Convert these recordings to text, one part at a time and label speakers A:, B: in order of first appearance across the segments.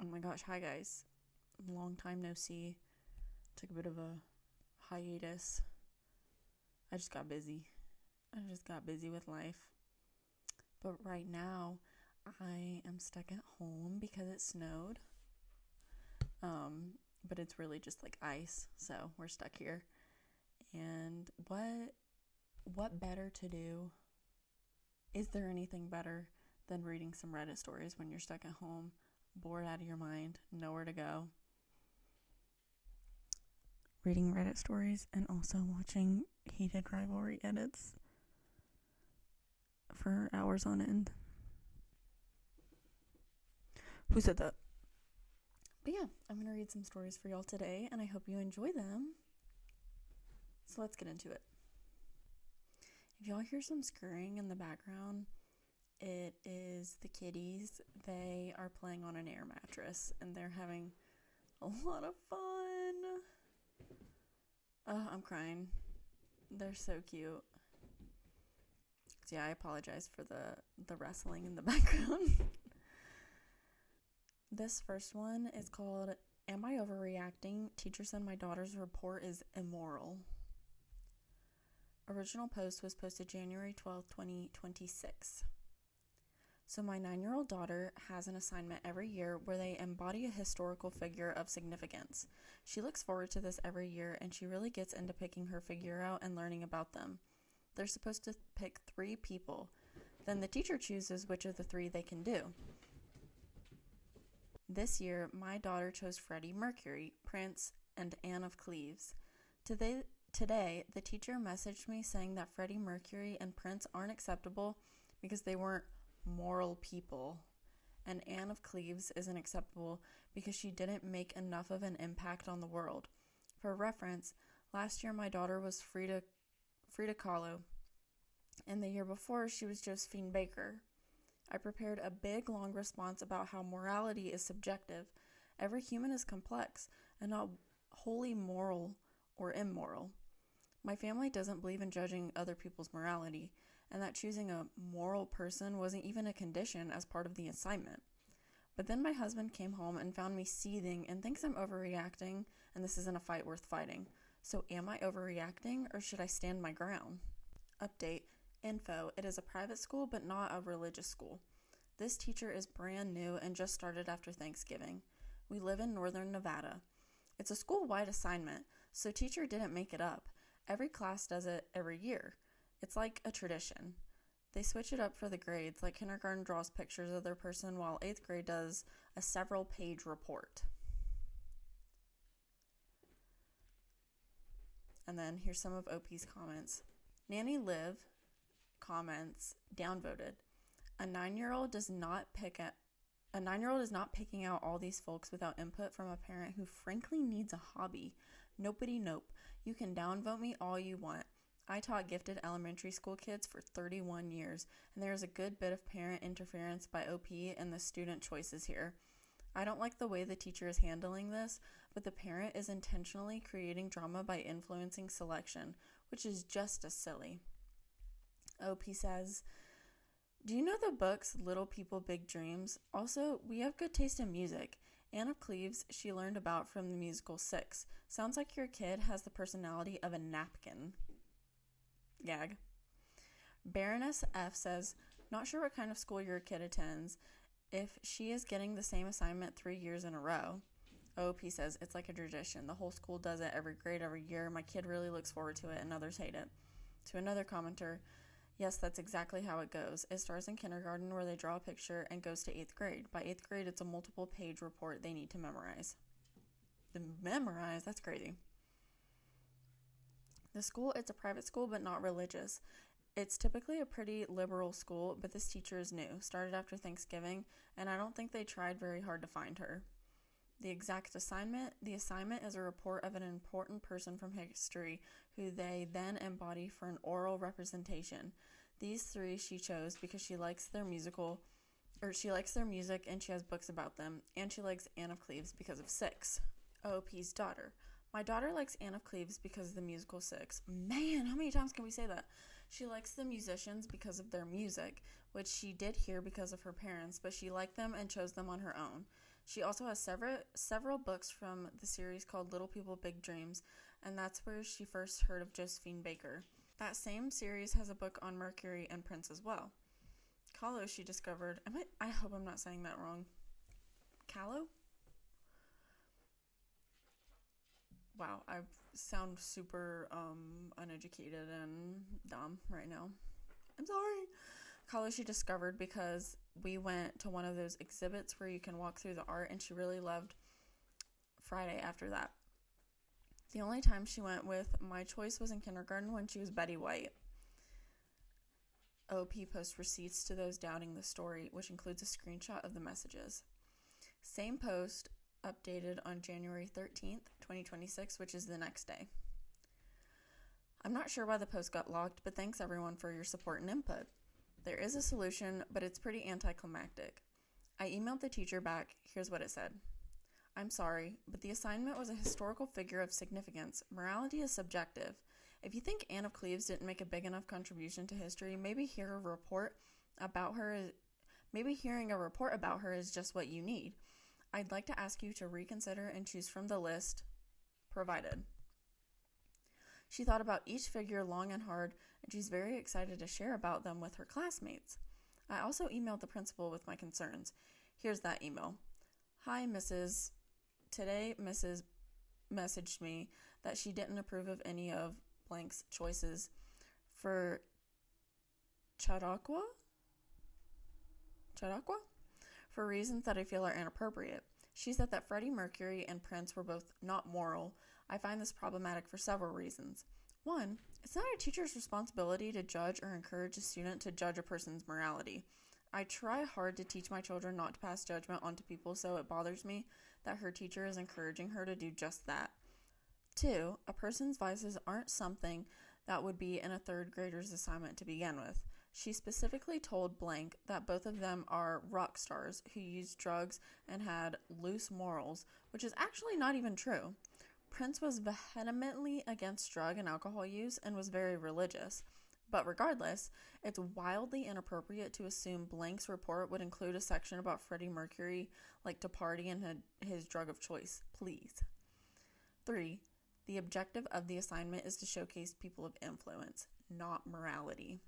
A: Oh my gosh, hi guys. Long time no see. Took a bit of a hiatus. I just got busy. With life. But right now, I am stuck at home because it snowed. But it's really just like ice, so we're stuck here. And what better to do? Is there anything better than reading some Reddit stories when you're stuck at home, bored out of your mind, nowhere to go? Reading Reddit stories and also watching heated rivalry edits for hours on end. Who said that? But yeah, I'm going to read some stories for y'all today, and I hope you enjoy them. So let's get into it. If y'all hear some scurrying in the background, it is the kitties. They are playing on an air mattress, and they're having a lot of fun. I'm crying. They're so cute. So yeah, I apologize for the wrestling in the background. This first one is called, Am I Overreacting? Teacher said my daughter's report is immoral. Original post was posted January 12th, 2026. So my 9-year-old daughter has an assignment every year where they embody a historical figure of significance. She looks forward to this every year, and she really gets into picking her figure out and learning about them. They're supposed to pick 3 people. Then the teacher chooses which of the 3 they can do. This year, my daughter chose Freddie Mercury, Prince, and Anne of Cleves. Today, the teacher messaged me saying that Freddie Mercury and Prince aren't acceptable because they weren't moral people, and Anne of Cleves isn't acceptable because she didn't make enough of an impact on the world. For reference, last year my daughter was Frida Kahlo, and the year before she was Josephine Baker. I prepared a big, long response about how morality is subjective. Every human is complex and not wholly moral or immoral. My family doesn't believe in judging other people's morality, and that choosing a moral person wasn't even a condition as part of the assignment. But then my husband came home and found me seething and thinks I'm overreacting, and this isn't a fight worth fighting. So am I overreacting, or should I stand my ground? Update. Info. It is a private school, but not a religious school. This teacher is brand new and just started after Thanksgiving. We live in northern Nevada. It's a school-wide assignment, so teacher didn't make it up. Every class does it every year. It's like a tradition. They switch it up for the grades, like kindergarten draws pictures of their person, while 8th grade does a several-page report. And then here's some of OP's comments. Nanny Liv comments, downvoted. A 9-year-old is not picking out all these folks without input from a parent who frankly needs a hobby. Nopey nope. You can downvote me all you want. I taught gifted elementary school kids for 31 years, and there is a good bit of parent interference by OP and the student choices here. I don't like the way the teacher is handling this, but the parent is intentionally creating drama by influencing selection, which is just as silly. OP says, do you know the books Little People, Big Dreams? Also, we have good taste in music. Anne of Cleves she learned about from the musical Six. Sounds like your kid has the personality of a napkin. Gag. Baroness F says, not sure what kind of school your kid attends if she is getting the same assignment 3 years in a row. OP says, it's like a tradition. The whole school does it every grade, every year. My kid really looks forward to it, and others hate it. To another commenter, yes, that's exactly how it goes. It starts in kindergarten where they draw a picture and goes to 8th grade. By 8th grade, it's a multiple page report they need to memorize. That's crazy. The school, it's a private school, but not religious. It's typically a pretty liberal school, but this teacher is new, started after Thanksgiving, and I don't think they tried very hard to find her. The assignment is a report of an important person from history who they then embody for an oral representation. These 3 she chose because she likes their music and she has books about them, and she likes Anne of Cleves because of Six. OP's daughter. My daughter likes Anne of Cleves because of the musical Six. Man, how many times can we say that? She likes the musicians because of their music, which she did hear because of her parents, but she liked them and chose them on her own. She also has several books from the series called Little People Big Dreams, and that's where she first heard of Josephine Baker. That same series has a book on Mercury and Prince as well. Kahlo, she discovered, I hope I'm not saying that wrong. Kahlo? Wow, I sound super uneducated and dumb right now. I'm sorry. Kahlo, she discovered because we went to one of those exhibits where you can walk through the art, and she really loved Friday after that. The only time she went with my choice was in kindergarten when she was Betty White. OP posts receipts to those doubting the story, which includes a screenshot of the messages. Same post updated on January 13th, 2026, which is the next day. I'm not sure why the post got locked, but thanks everyone for your support and input. There is a solution, but it's pretty anticlimactic. I emailed the teacher back. Here's what it said. I'm sorry, but the assignment was a historical figure of significance. Morality is subjective. If you think Anne of Cleves didn't make a big enough contribution to history, maybe hearing a report about her is just what you need. I'd like to ask you to reconsider and choose from the list provided. She thought about each figure long and hard, and she's very excited to share about them with her classmates. I also emailed the principal with my concerns. Here's that email. Hi, Mrs. Today, Mrs. messaged me that she didn't approve of any of blank's choices for Chautauqua? For reasons that I feel are inappropriate. She said that Freddie Mercury and Prince were both not moral. I find this problematic for several reasons. One, it's not a teacher's responsibility to judge or encourage a student to judge a person's morality. I try hard to teach my children not to pass judgment onto people, so it bothers me that her teacher is encouraging her to do just that. Two, a person's vices aren't something that would be in a third grader's assignment to begin with. She specifically told blank that both of them are rock stars who used drugs and had loose morals, which is actually not even true. Prince was vehemently against drug and alcohol use and was very religious. But regardless, it's wildly inappropriate to assume blank's report would include a section about Freddie Mercury, like to party and his drug of choice. Please. 3. The objective of the assignment is to showcase people of influence, not morality.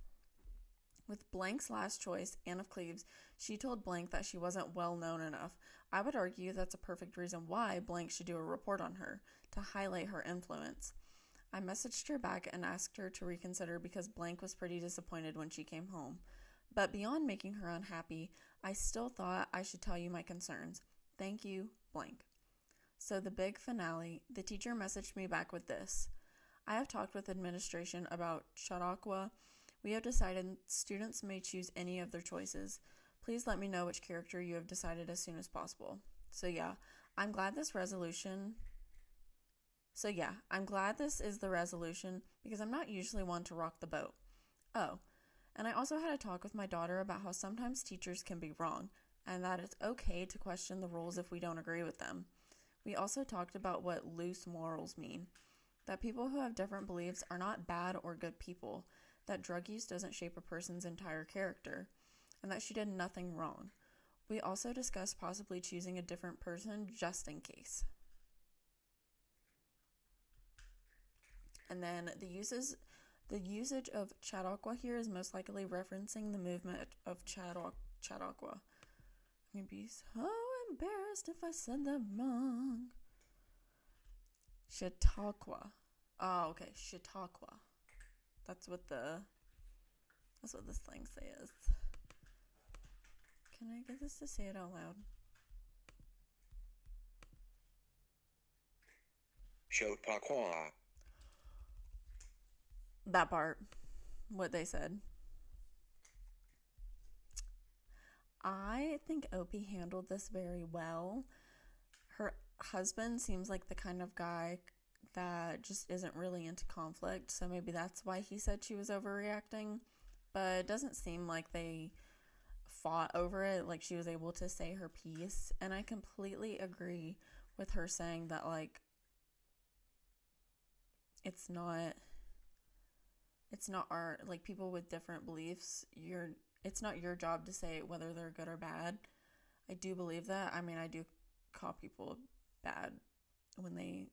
A: With blank's last choice, Anne of Cleves, she told blank that she wasn't well known enough. I would argue that's a perfect reason why blank should do a report on her, to highlight her influence. I messaged her back and asked her to reconsider because blank was pretty disappointed when she came home. But beyond making her unhappy, I still thought I should tell you my concerns. Thank you, blank. So the big finale, the teacher messaged me back with this. I have talked with administration about Chautauqua. We have decided students may choose any of their choices. Please let me know which character you have decided as soon as possible. So yeah, I'm glad this is the resolution because I'm not usually one to rock the boat. Oh, and I also had a talk with my daughter about how sometimes teachers can be wrong and that it's okay to question the rules if we don't agree with them. We also talked about what loose morals mean, that people who have different beliefs are not bad or good people, that drug use doesn't shape a person's entire character, and that she did nothing wrong. We also discussed possibly choosing a different person just in case. And then the usage of Chautauqua here is most likely referencing the movement of Chautauqua. I'm going to be so embarrassed if I said that wrong. Chautauqua. Oh, okay, Chautauqua. That's what this thing says. Can I get this to say it out loud?
B: Chautauqua.
A: That part. What they said. I think Opie handled this very well. Her husband seems like the kind of guy that just isn't really into conflict, so maybe that's why he said she was overreacting, but it doesn't seem like they fought over it, like she was able to say her piece, and I completely agree with her saying that, like, it's not our, like, people with different beliefs, it's not your job to say whether they're good or bad. I do believe that. I mean, I do call people bad when they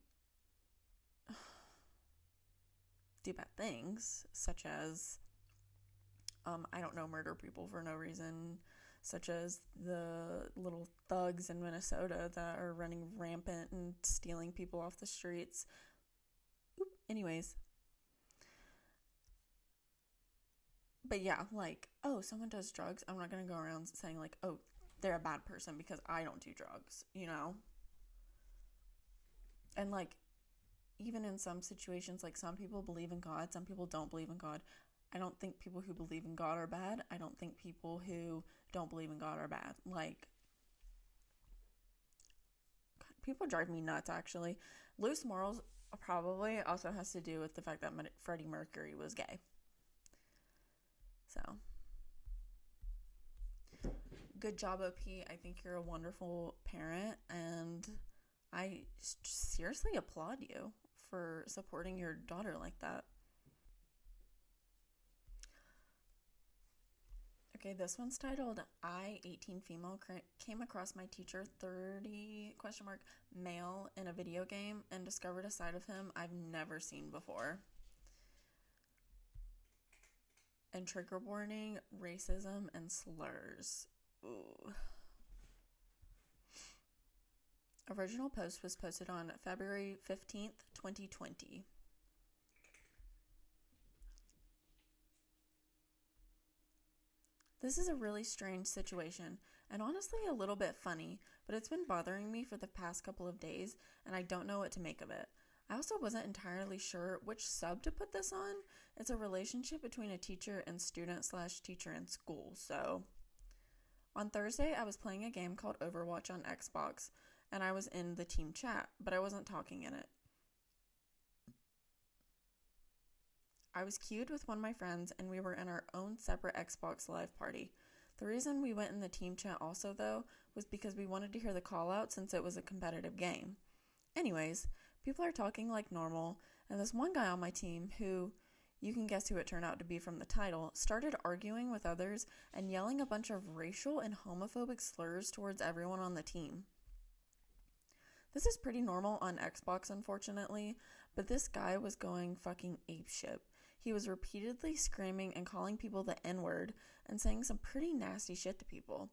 A: do bad things, such as, murder people for no reason, such as the little thugs in Minnesota that are running rampant and stealing people off the streets. Anyways. But yeah, like, oh, someone does drugs. I'm not going to go around saying, like, oh, they're a bad person because I don't do drugs, you know? And, like, even in some situations, like, some people believe in God, some people don't believe in God. I don't think people who believe in God are bad. I don't think people who don't believe in God are bad. Like, God, people drive me nuts, actually. Loose morals probably also has to do with the fact that Freddie Mercury was gay. So, good job, OP. I think you're a wonderful parent, and I seriously applaud you for supporting your daughter like that. Okay, this one's titled, I, 18 female, came across my teacher, 30, male, in a video game and discovered a side of him I've never seen before. And trigger warning, racism and slurs. Ooh. Original post was posted on February 15th, 2020. This is a really strange situation, and honestly a little bit funny, but it's been bothering me for the past couple of days, and I don't know what to make of it. I also wasn't entirely sure which sub to put this on. It's a relationship between a teacher and student / teacher in school, so. On Thursday, I was playing a game called Overwatch on Xbox, and I was in the team chat, but I wasn't talking in it. I was queued with one of my friends, and we were in our own separate Xbox Live party. The reason we went in the team chat also, though, was because we wanted to hear the call-out since it was a competitive game. Anyways, people are talking like normal, and this one guy on my team who, you can guess who it turned out to be from the title, started arguing with others and yelling a bunch of racial and homophobic slurs towards everyone on the team. This is pretty normal on Xbox, unfortunately, but this guy was going fucking apeshit. He was repeatedly screaming and calling people the N-word and saying some pretty nasty shit to people.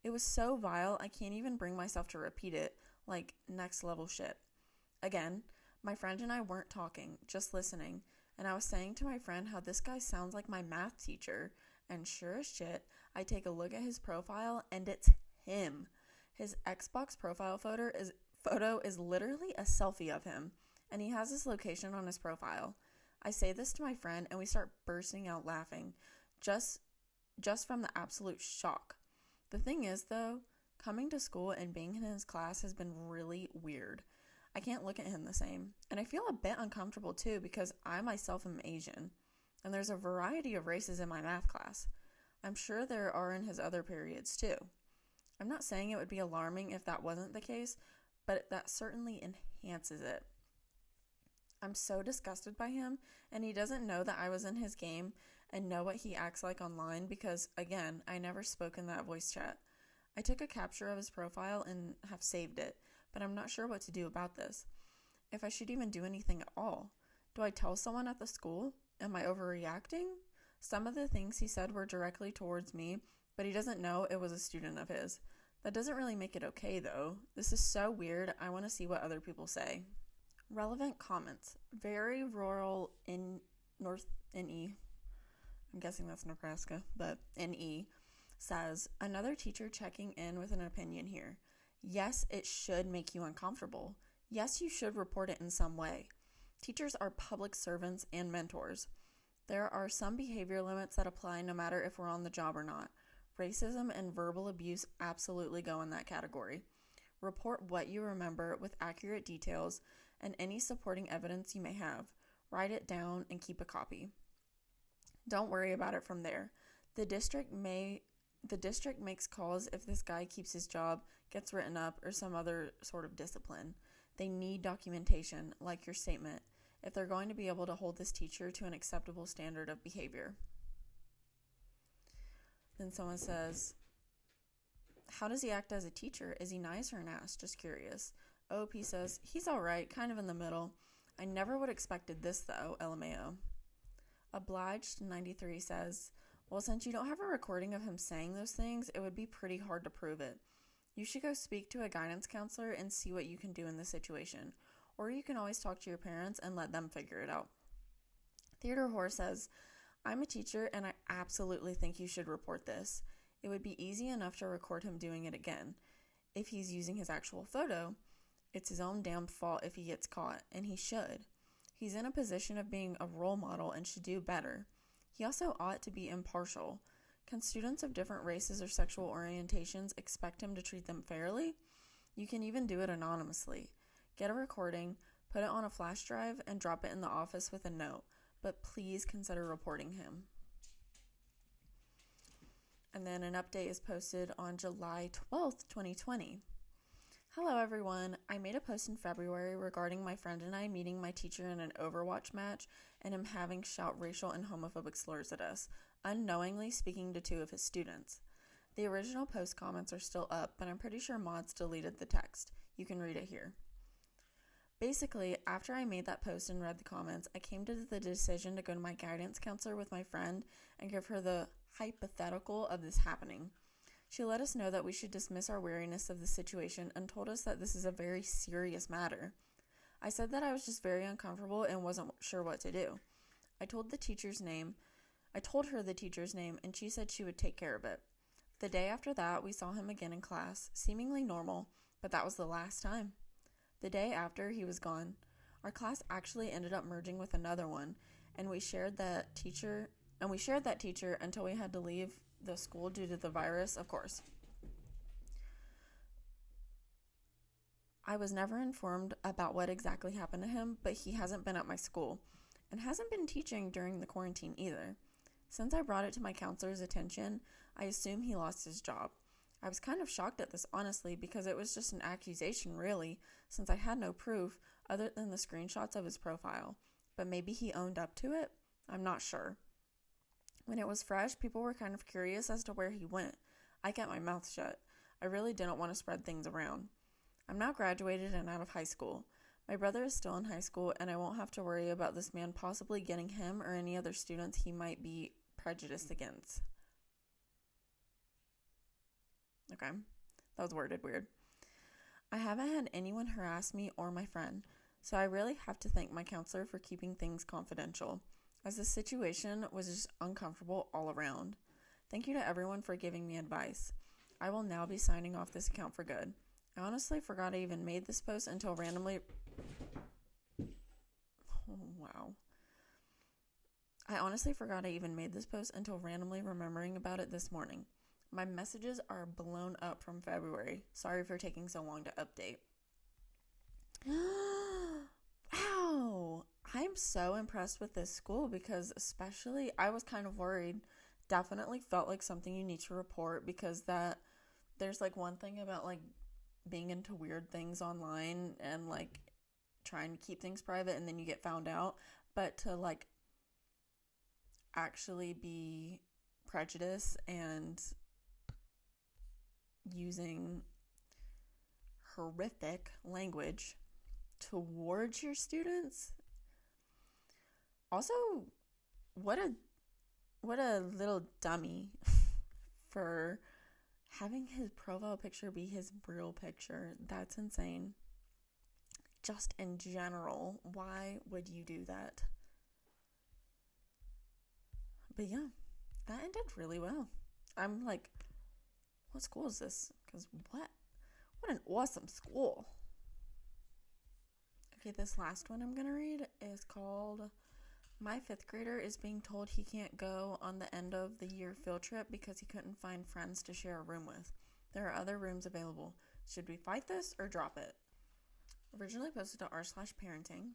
A: It was so vile, I can't even bring myself to repeat it, like next level shit. Again, my friend and I weren't talking, just listening, and I was saying to my friend how this guy sounds like my math teacher, and sure as shit, I take a look at his profile and it's him. His Xbox profile photo is literally a selfie of him, and he has his location on his profile. I say this to my friend and we start bursting out laughing, just from the absolute shock. The thing is, though, coming to school and being in his class has been really weird. I can't look at him the same, and I feel a bit uncomfortable too because I myself am Asian, and there's a variety of races in my math class. I'm sure there are in his other periods too. I'm not saying it would be alarming if that wasn't the case, but that certainly enhances it. I'm so disgusted by him, and he doesn't know that I was in his game and know what he acts like online because, again, I never spoke in that voice chat. I took a capture of his profile and have saved it, but I'm not sure what to do about this. If I should even do anything at all. Do I tell someone at the school? Am I overreacting? Some of the things he said were directly towards me, but he doesn't know it was a student of his. That doesn't really make it okay, though. This is so weird. I want to see what other people say. Relevant comments. Very rural in North NE. I'm guessing that's Nebraska, but NE says, another teacher checking in with an opinion here. Yes, it should make you uncomfortable. Yes, you should report it in some way. Teachers are public servants and mentors. There are some behavior limits that apply no matter if we're on the job or not. Racism and verbal abuse absolutely go in that category. Report what you remember with accurate details and any supporting evidence you may have. Write it down and keep a copy. Don't worry about it from there. The district makes calls if this guy keeps his job, gets written up, or some other sort of discipline. They need documentation, like your statement, if they're going to be able to hold this teacher to an acceptable standard of behavior. Then someone says, How does he act as a teacher? Is he nice or an ass? Just curious. OP says, he's alright, kind of in the middle. I never would have expected this though, LMAO. Obliged 93 says, well, since you don't have a recording of him saying those things, it would be pretty hard to prove it. You should go speak to a guidance counselor and see what you can do in this situation. Or you can always talk to your parents and let them figure it out. Theodore Hoare says, I'm a teacher and I absolutely think you should report this. It would be easy enough to record him doing it again. If he's using his actual photo, it's his own damn fault if he gets caught, and he should. He's in a position of being a role model and should do better. He also ought to be impartial. Can students of different races or sexual orientations expect him to treat them fairly? You can even do it anonymously. Get a recording, put it on a flash drive, and drop it in the office with a note. But please consider reporting him. And then an update is posted on July 12th, 2020. Hello everyone, I made a post in February regarding my friend and I meeting my teacher in an Overwatch match and him having shout racial and homophobic slurs at us, unknowingly speaking to 2 of his students. The original post comments are still up, but I'm pretty sure mods deleted the text. You can read it here. Basically, after I made that post and read the comments, I came to the decision to go to my guidance counselor with my friend and give her the hypothetical of this happening. She let us know that we should dismiss our wariness of the situation and told us that this is a very serious matter. I said that I was just very uncomfortable and wasn't sure what to do. I told her the teacher's name, and she said she would take care of it. The day after that, we saw him again in class, seemingly normal, but that was the last time. The day after, he was gone. Our class actually ended up merging with another one, and we shared that teacher until we had to leave the school due to the virus, of course. I was never informed about what exactly happened to him, but he hasn't been at my school and hasn't been teaching during the quarantine either. Since I brought it to my counselor's attention, I assume he lost his job. I was kind of shocked at this, honestly, because it was just an accusation, really, since I had no proof other than the screenshots of his profile. But maybe he owned up to it? I'm not sure. When it was fresh, people were kind of curious as to where he went. I kept my mouth shut. I really didn't want to spread things around. I'm now graduated and out of high school. My brother is still in high school, and I won't have to worry about this man possibly getting him or any other students he might be prejudiced against. Okay, that was worded weird. I haven't had anyone harass me or my friend, so I really have to thank my counselor for keeping things confidential, as the situation was just uncomfortable all around. Thank you to everyone for giving me advice. I will now be signing off this account for good. I honestly forgot I even made this post until randomly... Oh, wow. I honestly forgot I even made this post until randomly remembering about it this morning. My messages are blown up from February. Sorry for taking so long to update. Wow! I'm so impressed with this school because especially I was kind of worried. Definitely felt like something you need to report because that there's like one thing about like being into weird things online and like trying to keep things private and then you get found out, but to like actually be prejudiced and using horrific language towards your students. Also, what a little dummy for having his profile picture be his real picture. That's insane. Just in general, why would you do that? But yeah, that ended really well. I'm like, what school is this? Because what an awesome school. Okay, this last one I'm going to read is called My 5th grader is being told he can't go on the end of the year field trip because he couldn't find friends to share a room with. There are other rooms available. Should we fight this or drop it? Originally posted to r/parenting.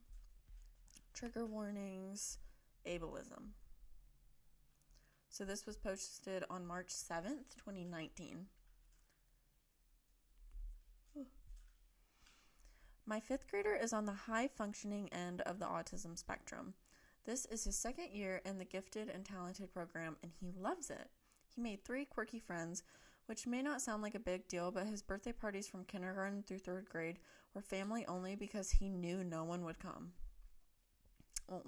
A: Trigger warnings, ableism. So this was posted on March 7th, 2019. My 5th grader is on the high functioning end of the autism spectrum. This is his 2nd year in the gifted and talented program, and he loves it. He made 3 quirky friends, which may not sound like a big deal, but his birthday parties from kindergarten through 3rd grade were family only because he knew no one would come. Oh.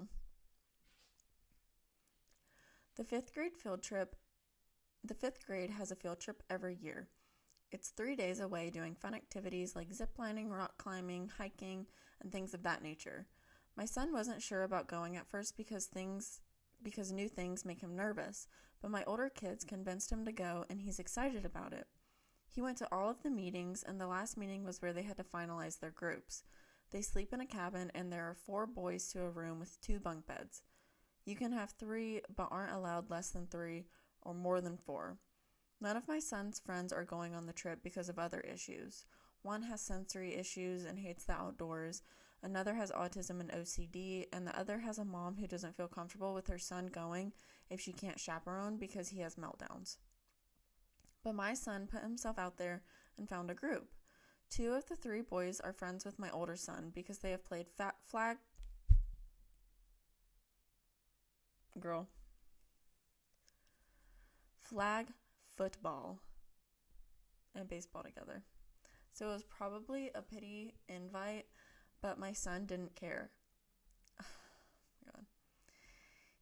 A: The 5th grade has a field trip every year. It's 3 days away doing fun activities like ziplining, rock climbing, hiking, and things of that nature. My son wasn't sure about going at first because new things make him nervous, but my older kids convinced him to go and he's excited about it. He went to all of the meetings, and the last meeting was where they had to finalize their groups. They sleep in a cabin, and there are 4 boys to a room with 2 bunk beds. You can have 3, but aren't allowed less than 3 or more than 4. None of my son's friends are going on the trip because of other issues. One has sensory issues and hates the outdoors. Another has autism and OCD, and the other has a mom who doesn't feel comfortable with her son going if she can't chaperone because he has meltdowns. But my son put himself out there and found a group. 2 of the 3 boys are friends with my older son because they have played flag football and baseball together. So it was probably a pity invite, but my son didn't care. God.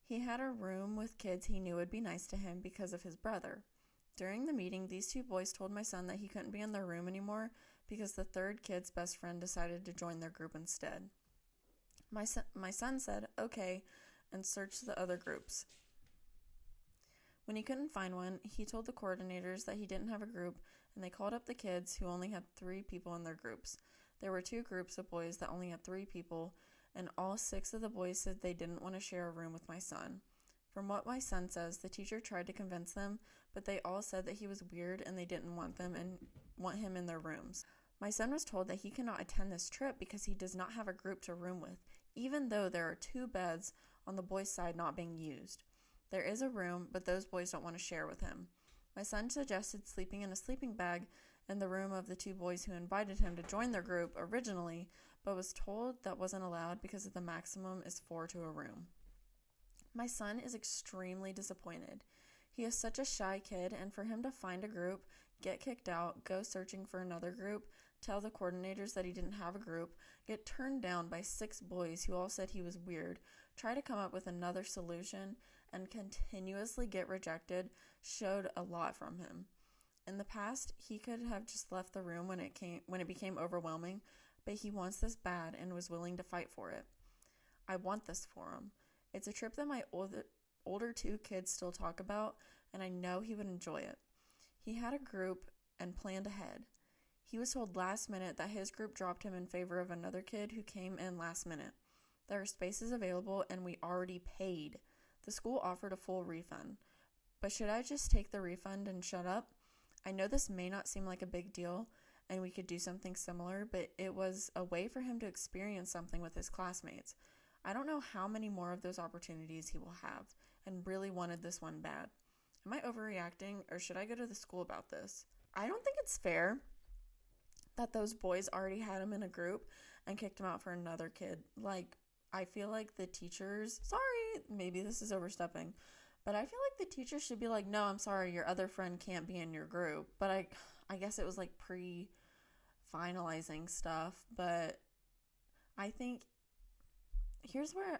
A: He had a room with kids he knew would be nice to him because of his brother. During the meeting, these 2 boys told my son that he couldn't be in their room anymore because the 3rd kid's best friend decided to join their group instead. My son said, okay, and searched the other groups. When he couldn't find one, he told the coordinators that he didn't have a group, and they called up the kids who only had 3 people in their groups. There were 2 groups of boys that only had 3 people, and all 6 of the boys said they didn't want to share a room with my son. From what my son says, the teacher tried to convince them, but they all said that he was weird and they didn't want him in their rooms. My son was told that he cannot attend this trip because he does not have a group to room with, even though there are 2 beds on the boys' side not being used. There is a room, but those boys don't want to share with him. My son suggested sleeping in a sleeping bag in the room of the 2 boys who invited him to join their group originally, but was told that wasn't allowed because the maximum is 4 to a room. My son is extremely disappointed. He is such a shy kid, and for him to find a group, get kicked out, go searching for another group, tell the coordinators that he didn't have a group, get turned down by 6 boys who all said he was weird, try to come up with another solution, and continuously get rejected showed a lot from him. In the past, he could have just left the room when it became overwhelming, but he wants this bad and was willing to fight for it. I want this for him. It's a trip that my older 2 kids still talk about, and I know he would enjoy it. He had a group and planned ahead. He was told last minute that his group dropped him in favor of another kid who came in last minute. There are spaces available, and we already paid. The school offered a full refund. But should I just take the refund and shut up? I know this may not seem like a big deal, and we could do something similar, but it was a way for him to experience something with his classmates. I don't know how many more of those opportunities he will have, and really wanted this one bad. Am I overreacting, or should I go to the school about this? I don't think it's fair that those boys already had him in a group and kicked him out for another kid. I feel like the teachers, sorry, maybe this is overstepping, but I feel like the teachers should be like, no, I'm sorry, your other friend can't be in your group. But I guess it was like pre-finalizing stuff, but I think here's where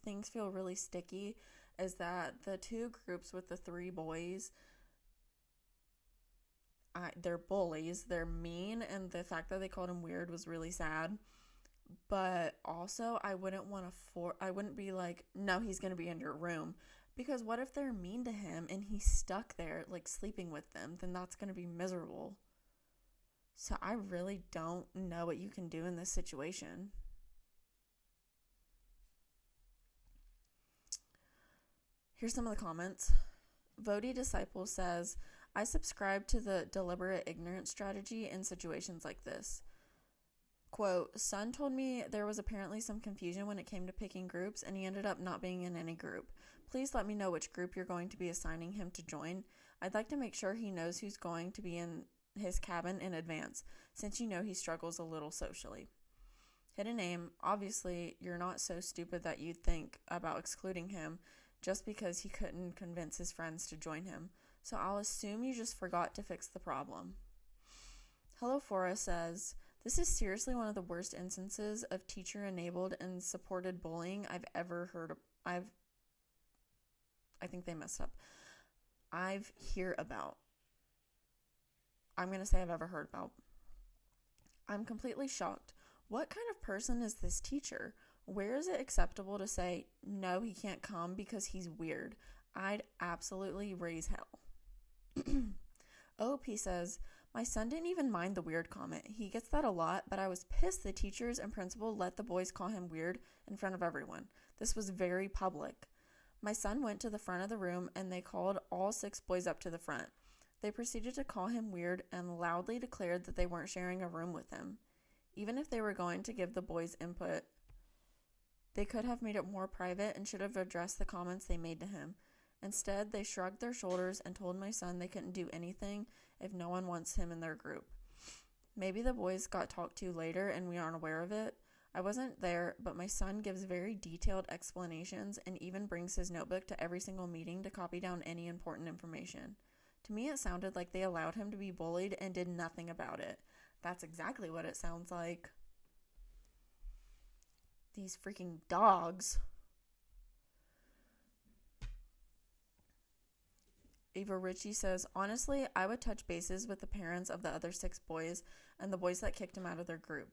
A: things feel really sticky, is that the 2 groups with the 3 boys, they're bullies, they're mean, and the fact that they called him weird was really sad. But also, I wouldn't be like, no, he's going to be in your room. Because what if they're mean to him and he's stuck there, sleeping with them? Then that's going to be miserable. So I really don't know what you can do in this situation. Here's some of the comments. Vodi Disciple says, I subscribe to the deliberate ignorance strategy in situations like this. Quote, son told me there was apparently some confusion when it came to picking groups, and he ended up not being in any group. Please let me know which group you're going to be assigning him to join. I'd like to make sure he knows who's going to be in his cabin in advance, since you know he struggles a little socially. Hidden name, obviously you're not so stupid that you'd think about excluding him just because he couldn't convince his friends to join him. so I'll assume you just forgot to fix the problem. Hello Fora says, this is seriously one of the worst instances of teacher-enabled and supported bullying I've ever heard of. I think they messed up. I've heard about. I'm going to say I've ever heard about. I'm completely shocked. What kind of person is this teacher? Where is it acceptable to say, no, he can't come because he's weird? I'd absolutely raise hell. OP says, my son didn't even mind the weird comment. He gets that a lot, but I was pissed the teachers and principal let the boys call him weird in front of everyone. This was very public. My son went to the front of the room and they called all 6 boys up to the front. They proceeded to call him weird and loudly declared that they weren't sharing a room with him. Even if they were going to give the boys input, they could have made it more private and should have addressed the comments they made to him. Instead, they shrugged their shoulders and told my son they couldn't do anything if no one wants him in their group. Maybe the boys got talked to later and we aren't aware of it. I wasn't there, but my son gives very detailed explanations and even brings his notebook to every single meeting to copy down any important information. To me, it sounded like they allowed him to be bullied and did nothing about it. That's exactly what it sounds like. These freaking dogs. Ava Ritchie says, honestly, I would touch bases with the parents of the other 6 boys and the boys that kicked him out of their group.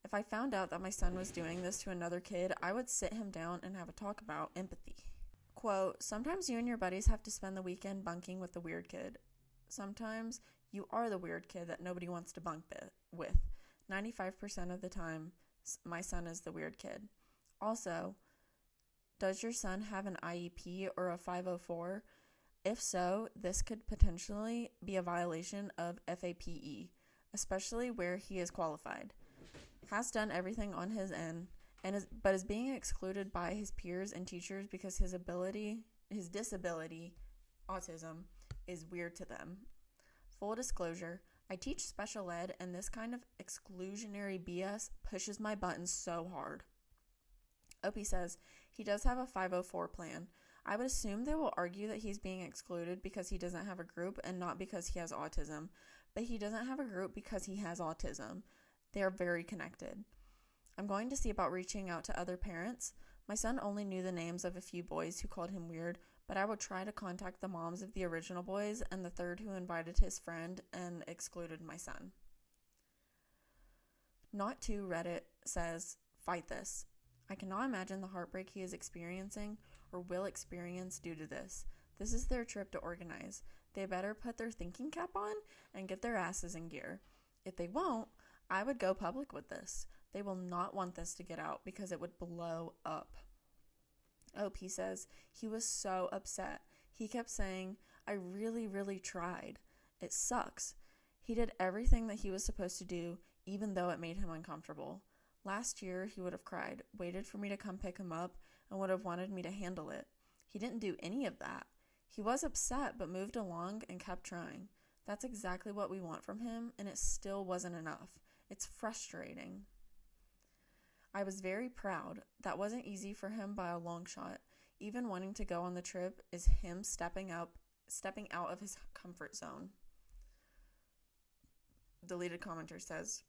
A: If I found out that my son was doing this to another kid, I would sit him down and have a talk about empathy. Quote, sometimes you and your buddies have to spend the weekend bunking with the weird kid. Sometimes you are the weird kid that nobody wants to bunk with. 95% of the time, my son is the weird kid. Also, does your son have an IEP or a 504? If so, this could potentially be a violation of FAPE, especially where he is qualified. Has done everything on his end, but is being excluded by his peers and teachers because his disability, autism, is weird to them. Full disclosure, I teach special ed, and this kind of exclusionary BS pushes my buttons so hard. Opie says he does have a 504 plan. I would assume they will argue that he's being excluded because he doesn't have a group and not because he has autism, but he doesn't have a group because he has autism. They are very connected. I'm going to see about reaching out to other parents. My son only knew the names of a few boys who called him weird, but I will try to contact the moms of the original boys and the third who invited his friend and excluded my son. Not to Reddit says, fight this. I cannot imagine the heartbreak he is experiencing or will experience due to this. This is their trip to organize. They better put their thinking cap on and get their asses in gear. If they won't, I would go public with this. They will not want this to get out because it would blow up. OP says he was so upset. He kept saying, I really, really tried. It sucks. He did everything that he was supposed to do, even though it made him uncomfortable. Last year, he would have cried, waited for me to come pick him up, and would have wanted me to handle it. He didn't do any of that. He was upset, but moved along and kept trying. That's exactly what we want from him, and it still wasn't enough. It's frustrating. I was very proud. That wasn't easy for him by a long shot. Even wanting to go on the trip is him stepping out of his comfort zone. Deleted commenter says,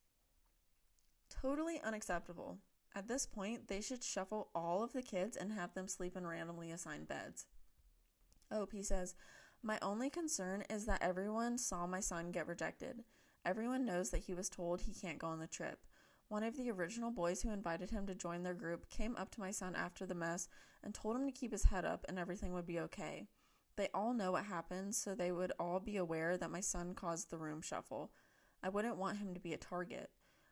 A: totally unacceptable. At this point, they should shuffle all of the kids and have them sleep in randomly assigned beds. OP says, my only concern is that everyone saw my son get rejected. Everyone knows that he was told he can't go on the trip. One of the original boys who invited him to join their group came up to my son after the mess and told him to keep his head up and everything would be okay. They all know what happened, so they would all be aware that my son caused the room shuffle. I wouldn't want him to be a target.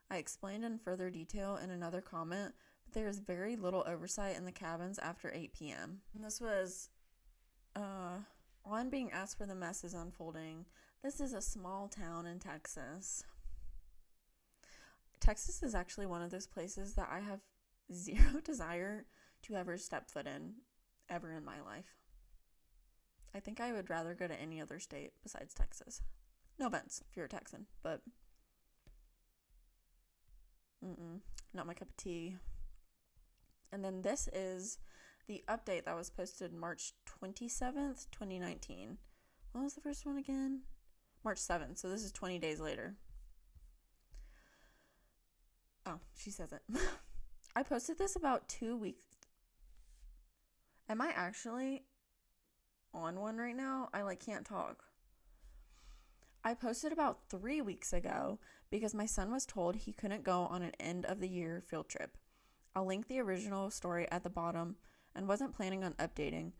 A: I explained in further detail in another comment, but there is very little oversight in the cabins after 8 p.m. And this was on being asked where the mess is unfolding. This is a small town in Texas. Texas is actually one of those places that I have zero desire to ever step foot in, ever in my life. I think I would rather go to any other state besides Texas. No offense if you're a Texan, but not my cup of tea. And then this is the update that was posted March 27th, 2019. When was the first one again? March 7th, so this is 20 days later. Oh, she says it. I posted this about 2 weeks. Am I actually on one right now? I can't talk. I posted about 3 weeks ago because my son was told he couldn't go on an end of the year field trip. I'll link the original story at the bottom and wasn't planning on updating,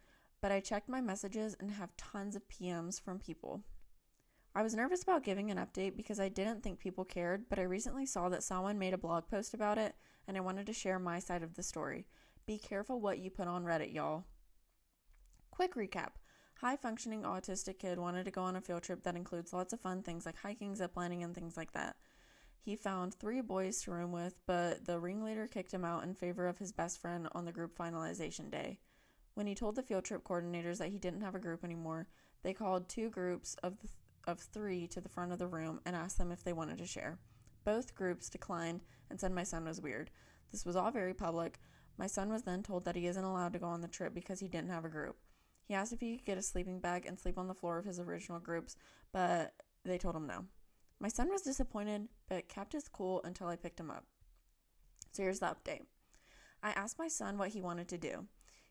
A: but I checked my messages and have tons of PMs from people. I was nervous about giving an update because I didn't think people cared, but I recently saw that someone made a blog post about it and I wanted to share my side of the story. Be careful what you put on Reddit, y'all. Quick recap. High-functioning autistic kid wanted to go on a field trip that includes lots of fun things like hiking, ziplining, and things like that. He found 3 boys to room with, but the ringleader kicked him out in favor of his best friend on the group finalization day. When he told the field trip coordinators that he didn't have a group anymore, they called 2 groups of 3 to the front of the room and asked them if they wanted to share. Both groups declined and said my son was weird. This was all very public. My son was then told that he isn't allowed to go on the trip because he didn't have a group. He asked if he could get a sleeping bag and sleep on the floor of his original groups, but they told him no. My son was disappointed, but kept his cool until I picked him up. So here's the update. I asked my son what he wanted to do.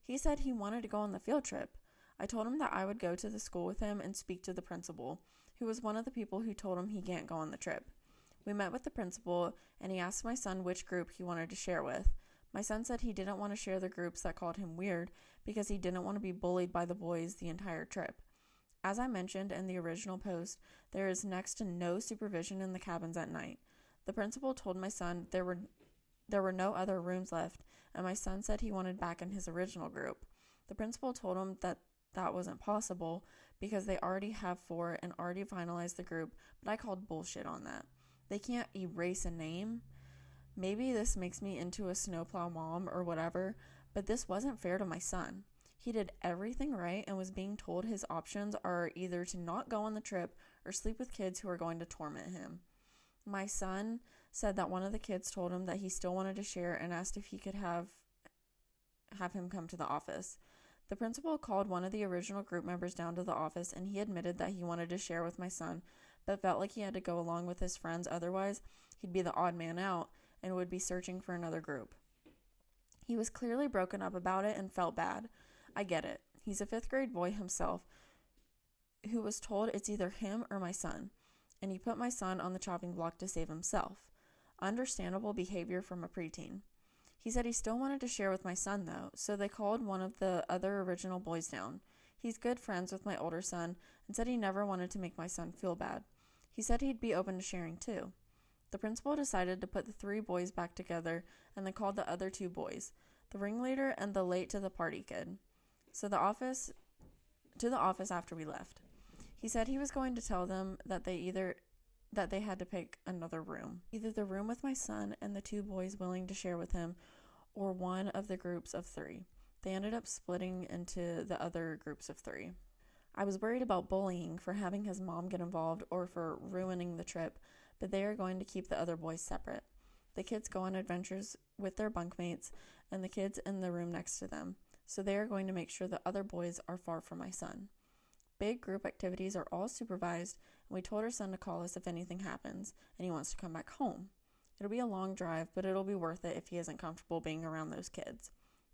A: He said he wanted to go on the field trip. I told him that I would go to the school with him and speak to the principal, who was one of the people who told him he can't go on the trip. We met with the principal, and he asked my son which group he wanted to share with. My son said he didn't want to share the groups that called him weird because he didn't want to be bullied by the boys the entire trip. As I mentioned in the original post, there is next to no supervision in the cabins at night. The principal told my son there were no other rooms left, and my son said he wanted back in his original group. The principal told him that wasn't possible because they already have 4 and already finalized the group, but I called bullshit on that. They can't erase a name. Maybe this makes me into a snowplow mom or whatever, but this wasn't fair to my son. He did everything right and was being told his options are either to not go on the trip or sleep with kids who are going to torment him. My son said that one of the kids told him that he still wanted to share and asked if he could have him come to the office. The principal called one of the original group members down to the office, and he admitted that he wanted to share with my son, but felt like he had to go along with his friends, otherwise he'd be the odd man out and would be searching for another group. He was clearly broken up about it and felt bad. I get it. He's a 5th grade boy himself who was told it's either him or my son, and he put my son on the chopping block to save himself. Understandable behavior from a preteen. He said he still wanted to share with my son, though, so they called one of the other original boys down. He's good friends with my older son and said he never wanted to make my son feel bad. He said he'd be open to sharing, too. The principal decided to put the 3 boys back together, and they called the other 2 boys, the ringleader and the late-to-the-party kid, to the office after we left. He said he was going to tell them that they had to pick another room, either the room with my son and the 2 boys willing to share with him, or one of the groups of 3. They ended up splitting into the other groups of 3. I was worried about bullying for having his mom get involved or for ruining the trip, but they are going to keep the other boys separate. The kids go on adventures with their bunkmates and the kids in the room next to them, so they are going to make sure the other boys are far from my son. Big group activities are all supervised, and we told our son to call us if anything happens and he wants to come back home. It'll be a long drive, but it'll be worth it if he isn't comfortable being around those kids.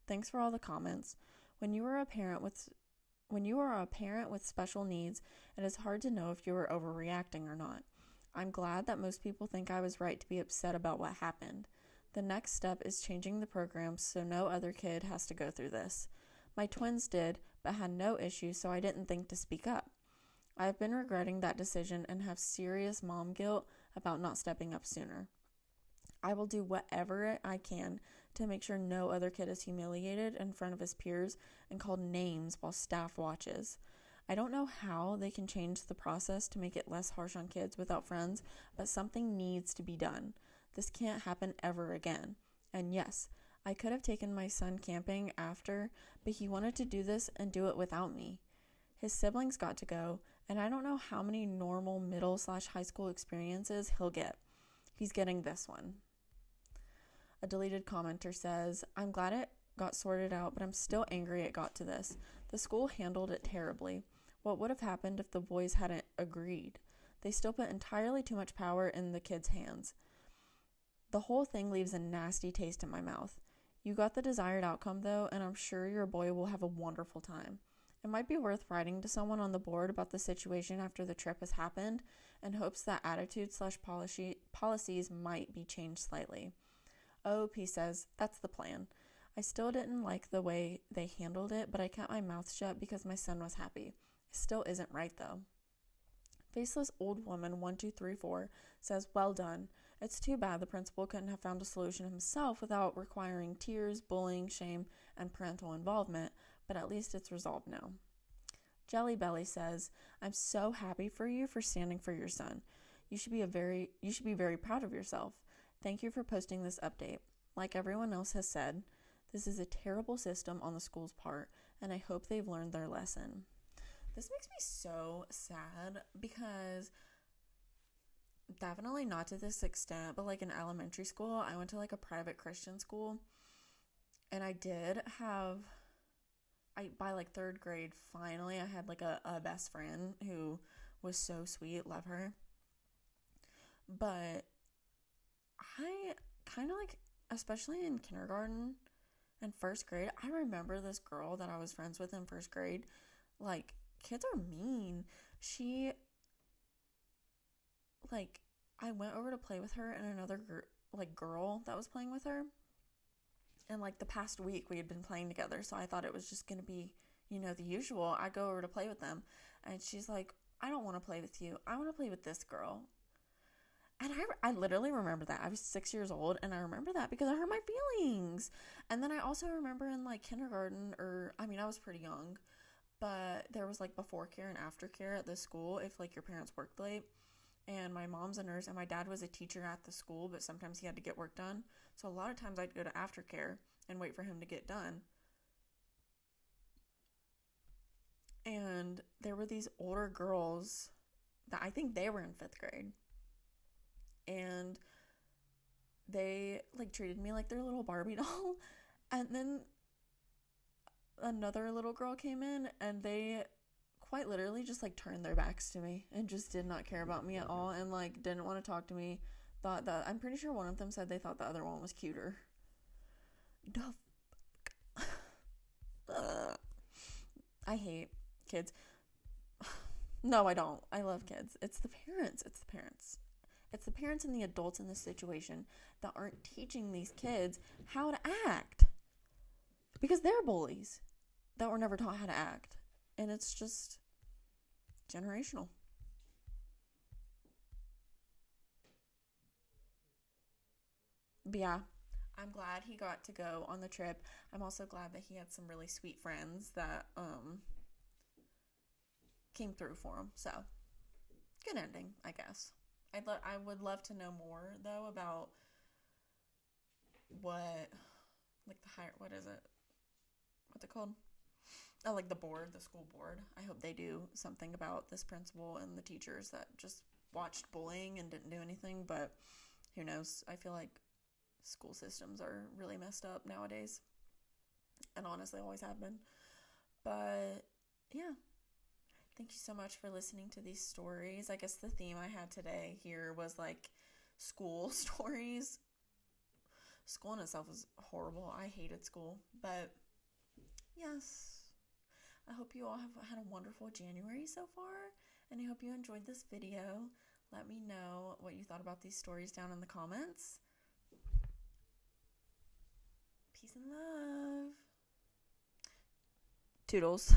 A: Thanks for all the comments. When you are a parent with special needs, it is hard to know if you are overreacting or not. I'm glad that most people think I was right to be upset about what happened. The next step is changing the program so no other kid has to go through this. My twins did, but had no issues, so I didn't think to speak up. I have been regretting that decision and have serious mom guilt about not stepping up sooner. I will do whatever I can to make sure no other kid is humiliated in front of his peers and called names while staff watches. I don't know how they can change the process to make it less harsh on kids without friends, but something needs to be done. This can't happen ever again. And yes, I could have taken my son camping after, but he wanted to do this and do it without me. His siblings got to go, and I don't know how many normal middle/high school experiences he'll get. He's getting this one. A deleted commenter says, I'm glad it got sorted out, but I'm still angry it got to this. The school handled it terribly. What would have happened if the boys hadn't agreed? They still put entirely too much power in the kids' hands. The whole thing leaves a nasty taste in my mouth. You got the desired outcome, though, and I'm sure your boy will have a wonderful time. It might be worth writing to someone on the board about the situation after the trip has happened, in hopes that attitudes/policies might be changed slightly. OOP says, that's the plan. I still didn't like the way they handled it, but I kept my mouth shut because my son was happy. It still isn't right, though. Faceless Old Woman 1234 says, well done. It's too bad the principal couldn't have found a solution himself without requiring tears, bullying, shame, and parental involvement, but at least it's resolved now. Jelly Belly says, I'm so happy for you for standing for your son. You should be very proud of yourself. Thank you for posting this update. Like everyone else has said, this is a terrible system on the school's part, and I hope they've learned their lesson. This makes me so sad because definitely not to this extent, but like in elementary school, I went to like a private Christian school, and by like third grade, finally, I had like a best friend who was so sweet, love her. But I kind of like, especially in kindergarten and first grade, I remember this girl that I was friends with in first grade. Like, kids are mean. I went over to play with her and another girl that was playing with her. And like the past week we had been playing together, so I thought it was just going to be, the usual. I go over to play with them, and she's like, I don't want to play with you. I want to play with this girl. And I literally remember that. I was 6 years old, and I remember that because it hurt my feelings. And then I also remember in like kindergarten, I was pretty young, but there was like before care and after care at the school if like your parents worked late. And my mom's a nurse and my dad was a teacher at the school, but sometimes he had to get work done. So a lot of times I'd go to aftercare and wait for him to get done. And there were these older girls that I think they were in 5th grade. And they like treated me like their little Barbie doll. And then another little girl came in and they quite literally just like turned their backs to me and just did not care about me at all and like didn't want to talk to me. I'm pretty sure one of them said they thought the other one was cuter. I hate kids. No, I don't. I love kids. It's the parents. It's the parents and the adults in this situation that aren't teaching these kids how to act. Because they're bullies that were never taught how to act. And it's just generational. But yeah, I'm glad he got to go on the trip. I'm also glad that he had some really sweet friends that came through for him. So, good ending, I guess. I would love to know more, though, about what is it? What's it called? Oh, like the school board. I hope they do something about this principal and the teachers that just watched bullying and didn't do anything, but who knows? I feel like school systems are really messed up nowadays, and honestly always have been. But yeah, thank you so much for listening to these stories. I guess the theme I had today here was like school stories. School in itself is horrible. I hated school, but yes, I hope you all have had a wonderful January so far, and I hope you enjoyed this video. Let me know what you thought about these stories down in the comments. Peace and love. Toodles.